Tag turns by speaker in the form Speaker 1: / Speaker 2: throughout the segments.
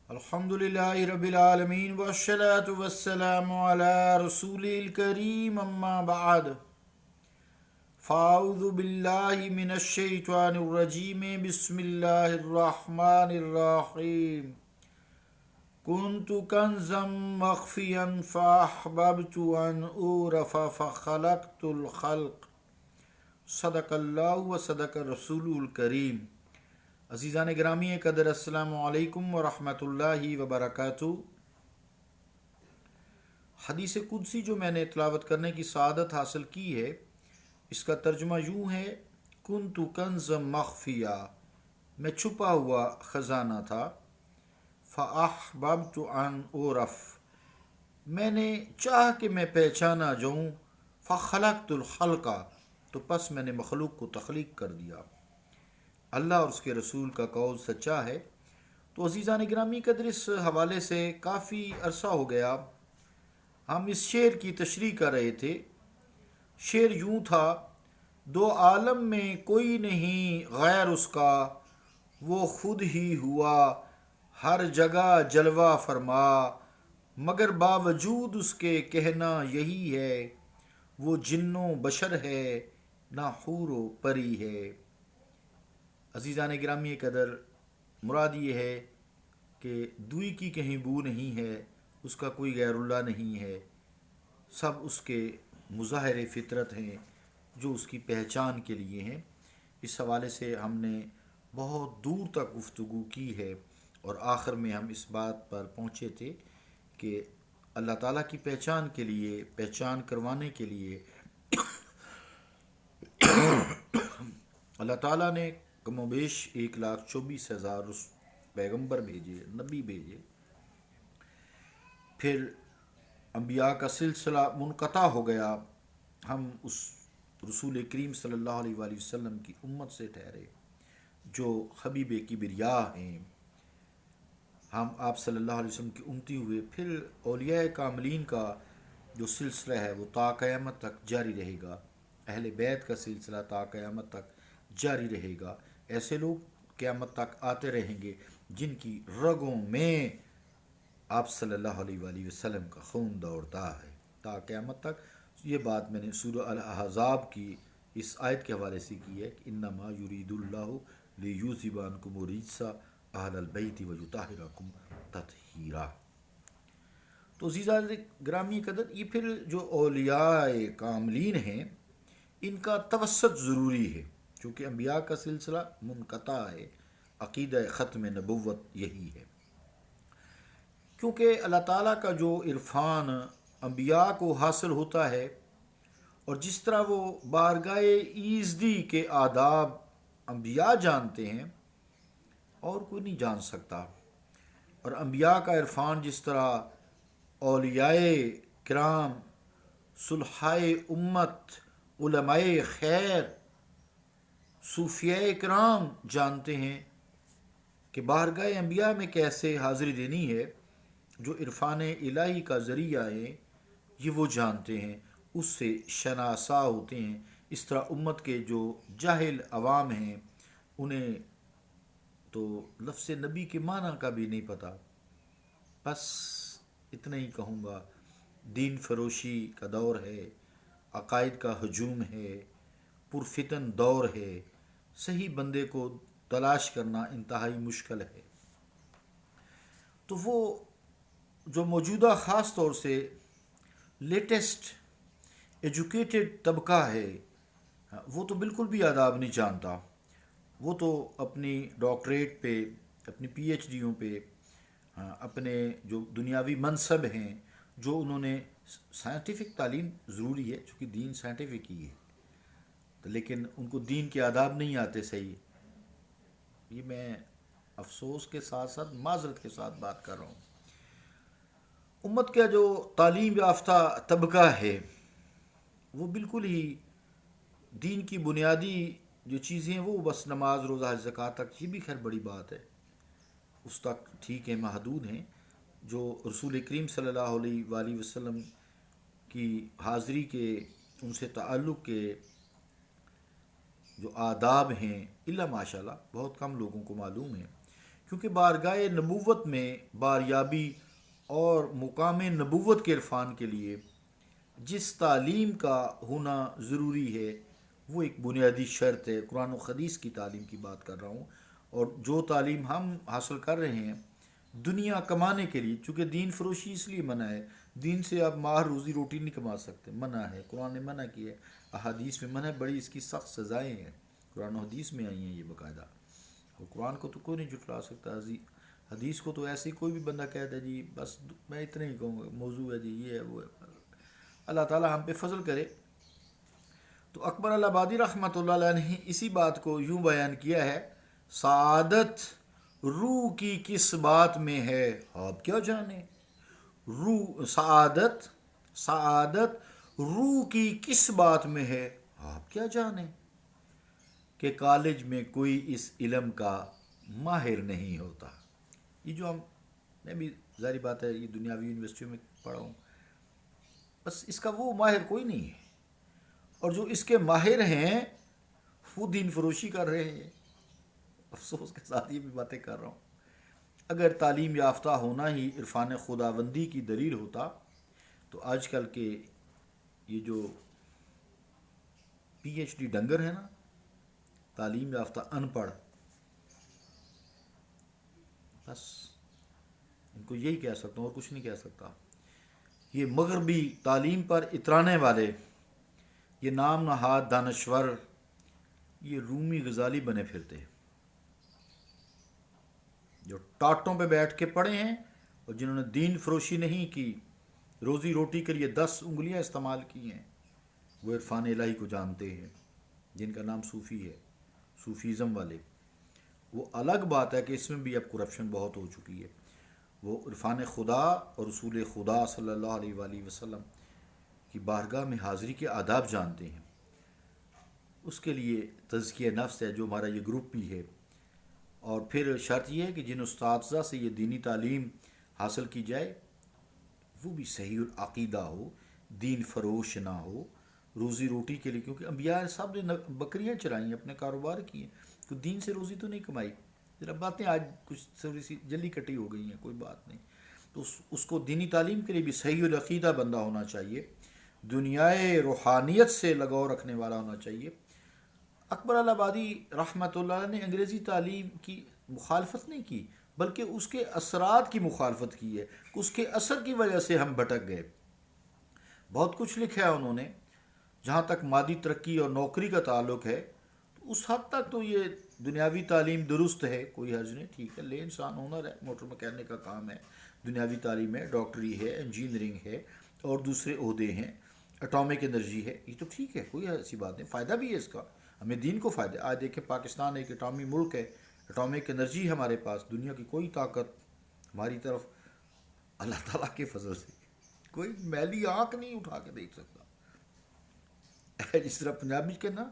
Speaker 1: الحمدللہ رب العالمین والصلاة والسلام علی رسول الکریم اما بعد فاعوذ باللہ من الشیطان الرجیم بسم اللہ الرحمن الرحیم کنت کنزا مخفیا فاحببت ان اعرف فخلقت الخلق صدق اللہ و صدق رسول الکریم۔ عزیزان گرامی قدر، السلام علیکم ورحمۃ اللہ وبرکاتہ۔ حدیث قدسی جو میں نے تلاوت کرنے کی سعادت حاصل کی ہے، اس کا ترجمہ یوں ہے: کنت کنز مخفیہ، میں چھپا ہوا خزانہ تھا، فاحببت ان اعرف، میں نے چاہ کہ میں پہچانا جاؤں، فخلقت الخلق، تو پس میں نے مخلوق کو تخلیق کر دیا۔ اللہ اور اس کے رسول کا قول سچا ہے۔ تو عزیزان گرامی قدر، اس حوالے سے کافی عرصہ ہو گیا ہم اس شعر کی تشریح کر رہے تھے۔ شعر یوں تھا: دو عالم میں کوئی نہیں غیر اس کا، وہ خود ہی ہوا ہر جگہ جلوہ فرما، مگر باوجود اس کے کہنا یہی ہے، وہ جن و بشر ہے نہ حور و پری ہے۔ عزیزان گرامی قدر، مراد یہ ہے کہ دوئی کی کہیں بو نہیں ہے، اس کا کوئی غیر اللہ نہیں ہے، سب اس کے مظاہر فطرت ہیں جو اس کی پہچان کے لیے ہیں۔ اس حوالے سے ہم نے بہت دور تک گفتگو کی ہے، اور آخر میں ہم اس بات پر پہنچے تھے کہ اللہ تعالیٰ کی پہچان کے لیے، پہچان کروانے کے لیے اللہ تعالیٰ نے کم و بیش 1,24,000 پیغمبر بھیجے، نبی بھیجے۔ پھر انبیاء کا سلسلہ منقطع ہو گیا، ہم اس رسول کریم صلی اللہ علیہ وآلہ وسلم کی امت سے ٹھہرے جو حبیب کبریاء ہیں۔ ہم آپ صلی اللہ علیہ وسلم کی امتی ہوئے۔ پھر اولیاء کاملین کا جو سلسلہ ہے وہ تا قیامت تک جاری رہے گا، اہل بیت کا سلسلہ تا قیامت تک جاری رہے گا۔ ایسے لوگ قیامت تک آتے رہیں گے جن کی رگوں میں آپ صلی اللہ علیہ وآلہ وسلم کا خون دوڑتا ہے تا قیامت تک۔ یہ بات میں نے سورہ الاحزاب کی اس آیت کے حوالے سے کی ہے کہ انما یرید اللہ لیذھب عنکم الرجس اہل البیت ویطہرکم تطہیرا۔ تو عزیزان گرامی قدر، یہ پھر جو اولیاء کاملین ہیں ان کا توسط ضروری ہے، چونکہ انبیاء کا سلسلہ منقطع ہے۔ عقیدہ ختم نبوت یہی ہے، کیونکہ اللہ تعالیٰ کا جو عرفان انبیاء کو حاصل ہوتا ہے، اور جس طرح وہ بارگاہ ایزدی کے آداب انبیاء جانتے ہیں اور کوئی نہیں جان سکتا، اور انبیاء کا عرفان جس طرح اولیاء کرام، صلحائے امت، علماء خیر، صوفیاء کرام جانتے ہیں کہ بارگاہ انبیاء میں کیسے حاضری دینی ہے، جو عرفان الہی کا ذریعہ ہے یہ وہ جانتے ہیں، اس سے شناسا ہوتے ہیں۔ اس طرح امت کے جو جاہل عوام ہیں انہیں تو لفظ نبی کے معنی کا بھی نہیں پتہ۔ بس اتنا ہی کہوں گا، دین فروشی کا دور ہے، عقائد کا ہجوم ہے، پرفتن دور ہے، صحیح بندے کو تلاش کرنا انتہائی مشکل ہے۔ تو وہ جو موجودہ خاص طور سے لیٹسٹ ایجوکیٹڈ طبقہ ہے، وہ تو بالکل بھی آداب نہیں جانتا۔ وہ تو اپنی ڈاکٹریٹ پہ، اپنی پی ایچ ڈیوں پہ، اپنے جو دنیاوی منصب ہیں، جو انہوں نے سائنٹیفک تعلیم ضروری ہے چونکہ دین سائنٹیفک ہی ہے، لیکن ان کو دین کے آداب نہیں آتے صحیح۔ یہ میں افسوس کے ساتھ ساتھ معذرت کے ساتھ بات کر رہا ہوں۔ امت کا جو تعلیم یافتہ طبقہ ہے وہ بالکل ہی دین کی بنیادی جو چیزیں ہیں وہ بس نماز، روزہ، حج، زکوٰۃ تک، یہ بھی خیر بڑی بات ہے، اس تک ٹھیک ہے، محدود ہیں۔ جو رسول کریم صلی اللہ علیہ وآلہ وسلم کی حاضری کے، ان سے تعلق کے جو آداب ہیں، الا ماشاءاللہ بہت کم لوگوں کو معلوم ہے، کیونکہ بارگاہ نبوت میں باریابی اور مقام نبوت کے عرفان کے لیے جس تعلیم کا ہونا ضروری ہے وہ ایک بنیادی شرط ہے. قرآن و حدیث کی تعلیم کی بات کر رہا ہوں. اور جو تعلیم ہم حاصل کر رہے ہیں دنیا کمانے کے لیے، چونکہ دین فروشی اس لیے منع ہے، دین سے آپ ماہر روزی روٹی نہیں کما سکتے، منع ہے، قرآن نے منع کیا ہے، احادیث میں منع ہے، بڑی اس کی سخت سزائیں ہیں، قرآن و حدیث میں آئی ہیں یہ باقاعدہ. اور قرآن کو تو کوئی نہیں جھٹلا سکتا، حدیث کو تو ایسے ہی کوئی بھی بندہ کہتا ہے جی بس میں اتنا ہی کہوں گا، موضوع ہے جی یہ ہے وہ ہے. اللہ تعالیٰ ہم پہ فضل کرے. تو اکبر الآبادی رحمۃ اللہ علیہ نے اسی بات کو یوں بیان کیا ہے: سعادت روح کی کس بات میں ہے آپ کیا جانیں. سعادت روح کی کس بات میں ہے آپ کیا جانیں کہ کالج میں کوئی اس علم کا ماہر نہیں ہوتا. یہ جو میں بھی ظاہری بات ہے یہ دنیاوی یونیورسٹیوں میں پڑھا ہوں، بس اس کا وہ ماہر کوئی نہیں ہے، اور جو اس کے ماہر ہیں وہ دین فروشی کر رہے ہیں. افسوس کے ساتھ یہ بھی باتیں کر رہا ہوں. اگر تعلیم یافتہ ہونا ہی عرفان خداوندی کی دلیل ہوتا تو آج کل کے یہ جو پی ایچ ڈی ڈنگر ہیں نا، تعلیم یافتہ ان پڑھ، بس ان کو یہی کہہ سکتا ہوں اور کچھ نہیں کہہ سکتا. یہ مغربی تعلیم پر اترانے والے، یہ نام نہاد دانشور، یہ رومی غزالی بنے پھرتے ہیں جو ٹاٹوں پہ بیٹھ کے پڑھے ہیں اور جنہوں نے دین فروشی نہیں کی، روزی روٹی کے لیے 10 انگلیاں استعمال کی ہیں، وہ عرفان الہی کو جانتے ہیں جن کا نام صوفی ہے، صوفیزم والے. وہ الگ بات ہے کہ اس میں بھی اب کرپشن بہت ہو چکی ہے. وہ عرفان خدا اور رسول خدا صلی اللہ علیہ وآلہ وسلم کی بارگاہ میں حاضری کے آداب جانتے ہیں. اس کے لیے تزکیہ نفس ہے جو ہمارا یہ گروپ بھی ہے. اور پھر شرط یہ ہے کہ جن اساتذہ سے یہ دینی تعلیم حاصل کی جائے وہ بھی صحیح العقیدہ ہو، دین فروش نہ ہو، روزی روٹی کے لیے. کیونکہ انبیاء صاحب نے بکریاں چرائیں ہیں، اپنے کاروبار کیے، تو دین سے روزی تو نہیں کمائی. ذرا باتیں آج کچھ تھوڑی سی جلدی کٹی ہو گئی ہیں، کوئی بات نہیں. تو اس کو دینی تعلیم کے لیے بھی صحیح العقیدہ بندہ ہونا چاہیے، دنیائے روحانیت سے لگاؤ رکھنے والا ہونا چاہیے. اکبر الآبادی رحمۃ اللہ علیہ نے انگریزی تعلیم کی مخالفت نہیں کی، بلکہ اس کے اثرات کی مخالفت کی ہے. اس کے اثر کی وجہ سے ہم بھٹک گئے. بہت کچھ لکھا ہے انہوں نے. جہاں تک مادی ترقی اور نوکری کا تعلق ہے تو اس حد تک تو یہ دنیاوی تعلیم درست ہے، کوئی حرج نہیں، ٹھیک ہے، لے انسان ہنر ہے، موٹر مکینک کا کام ہے، دنیاوی تعلیم ہے، ڈاکٹری ہے، انجینئرنگ ہے اور دوسرے عہدے ہیں، اٹامک انرجی ہے، یہ تو ٹھیک ہے، کوئی ایسی بات نہیں، فائدہ بھی ہے اس کا، ہمیں دین کو فائدہ. آج دیکھیں پاکستان ایک اٹامی ملک ہے، اٹامک انرجی ہمارے پاس، دنیا کی کوئی طاقت ہماری طرف اللہ تعالیٰ کے فضل سے کوئی میلی آنکھ نہیں اٹھا کے دیکھ سکتا. جس طرح پنجابی کے نا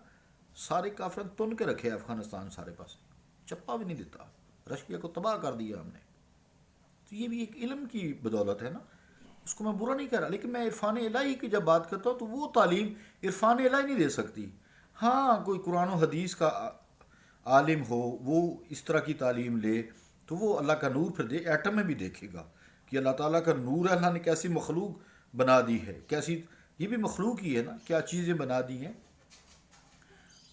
Speaker 1: سارے کافرن تن کے رکھے افغانستان سارے پاس، چپا بھی نہیں دیتا، رشیا کو تباہ کر دیا ہم نے. تو یہ بھی ایک علم کی بدولت ہے نا، اس کو میں برا نہیں کہہ رہا، لیکن میں عرفان الہی کی جب بات کرتا ہوں تو وہ تعلیم عرفان الہی نہیں دے سکتی. ہاں کوئی قرآن و حدیث کا عالم ہو، وہ اس طرح کی تعلیم لے تو وہ اللہ کا نور پھر دے، ایٹم میں بھی دیکھے گا کہ اللہ تعالیٰ کا نور ہے، اللہ نے کیسی مخلوق بنا دی ہے، کیسی، یہ بھی مخلوق ہی ہے نا، کیا چیزیں بنا دی ہیں.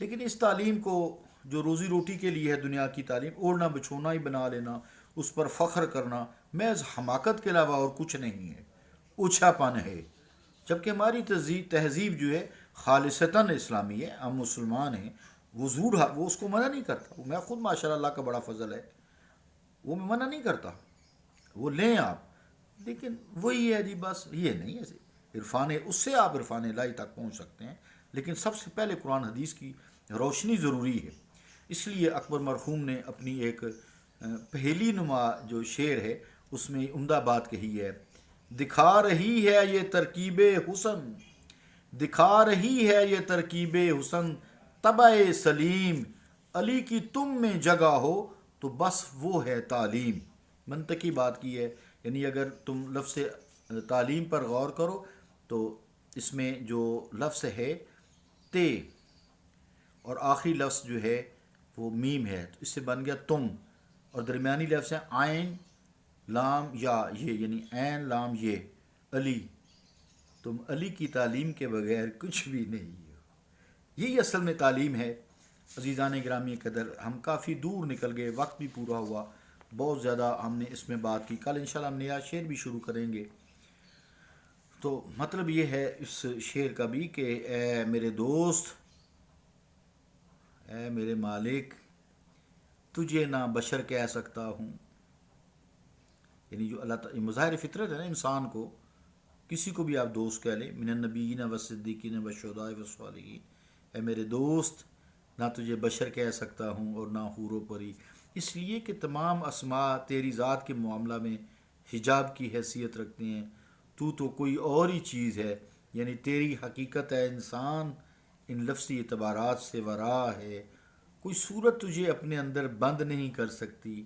Speaker 1: لیکن اس تعلیم کو جو روزی روٹی کے لیے ہے، دنیا کی تعلیم، اوڑھنا بچھونا ہی بنا لینا، اس پر فخر کرنا، محض حماقت کے علاوہ اور کچھ نہیں ہے، اوچھا پن ہے. جبکہ ہماری تہذیب جو ہے خالصتاً اسلامی ہے، ہم مسلمان ہیں. وہ وہ اس کو منع نہیں کرتا، میں خود ماشاءاللہ اللہ کا بڑا فضل ہے، وہ میں منع نہیں کرتا، وہ لیں آپ، لیکن وہی ہے جی بس یہ نہیں ہے عرفان، اس سے آپ عرفان الہی تک پہنچ سکتے ہیں، لیکن سب سے پہلے قرآن حدیث کی روشنی ضروری ہے. اس لیے اکبر مرحوم نے اپنی ایک پہیلی نما جو شعر ہے اس میں عمدہ بات کہی ہے: دکھا رہی ہے یہ ترکیب حسن، دکھا رہی ہے یہ ترکیب حسن، طبع سلیم، علی کی تم میں جگہ ہو تو بس وہ ہے تعلیم. منطقی بات کی ہے، یعنی اگر تم لفظ تعلیم پر غور کرو تو اس میں جو لفظ ہے تے اور آخری لفظ جو ہے وہ میم ہے، تو اس سے بن گیا تم. اور درمیانی لفظ ہیں عین لام یا یہ، یعنی عین لام یہ علی، تم علی کی تعلیم کے بغیر کچھ بھی نہیں ہو۔ یہی اصل میں تعلیم ہے۔ عزیزان گرامی قدر، ہم کافی دور نکل گئے، وقت بھی پورا ہوا، بہت زیادہ ہم نے اس میں بات کی۔ کل انشاءاللہ ہم نیا شعر بھی شروع کریں گے۔ تو مطلب یہ ہے اس شعر کا بھی کہ اے میرے دوست، اے میرے مالک، تجھے نہ بشر کہہ سکتا ہوں، یعنی جو اللہ تعالیٰ مظاہر فطرت ہے نا انسان کو، کسی کو بھی آپ دوست کہہ لیں، من النبیین والصدیقین والشہداء والصالحین، اے میرے دوست، نہ تجھے بشر کہہ سکتا ہوں اور نہ حور و پری، اس لیے کہ تمام اسماء تیری ذات کے معاملہ میں حجاب کی حیثیت رکھتے ہیں، تو کوئی اور ہی چیز ہے، یعنی تیری حقیقت ہے انسان ان لفظی اعتبارات سے ورا ہے، کوئی صورت تجھے اپنے اندر بند نہیں کر سکتی،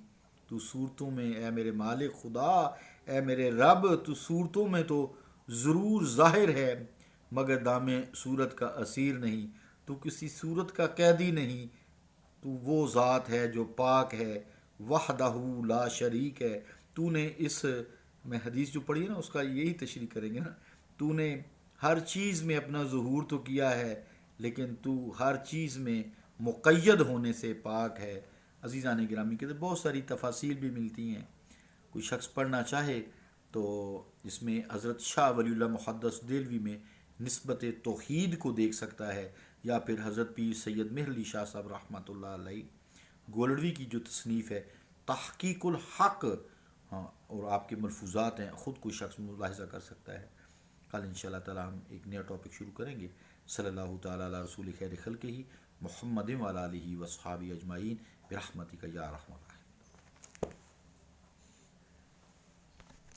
Speaker 1: تو صورتوں میں اے میرے مالک خدا، اے میرے رب، تو صورتوں میں تو ضرور ظاہر ہے مگر دام صورت کا اسیر نہیں، تو کسی صورت کا قیدی نہیں، تو وہ ذات ہے جو پاک ہے، وحدہ لا شریک ہے، تو نے اس میں حدیث جو پڑھی ہے نا اس کا یہی تشریح کریں گے نا، تو نے ہر چیز میں اپنا ظہور تو کیا ہے لیکن تو ہر چیز میں مقید ہونے سے پاک ہے۔ عزیزان گرامی کے بہت ساری تفاصیل بھی ملتی ہیں، کوئی شخص پڑھنا چاہے تو اس میں حضرت شاہ ولی اللہ محدث دہلوی میں نسبت توحید کو دیکھ سکتا ہے، یا پھر حضرت پیر سید مہر علی شاہ صاحب رحمۃ اللہ علیہ گولڑوی کی جو تصنیف ہے تحقیق الحق، ہاں، اور آپ کے ملفوظات ہیں، خود کوئی شخص ملاحظہ کر سکتا ہے۔ کل انشاءاللہ تعالی ہم ایک نیا ٹاپک شروع کریں گے۔ صلی اللہ تعالیٰ علی رسول خیر خلقہ محمد وعلی آلہ وصحابہ اجمعین برحمتک یا رحمت۔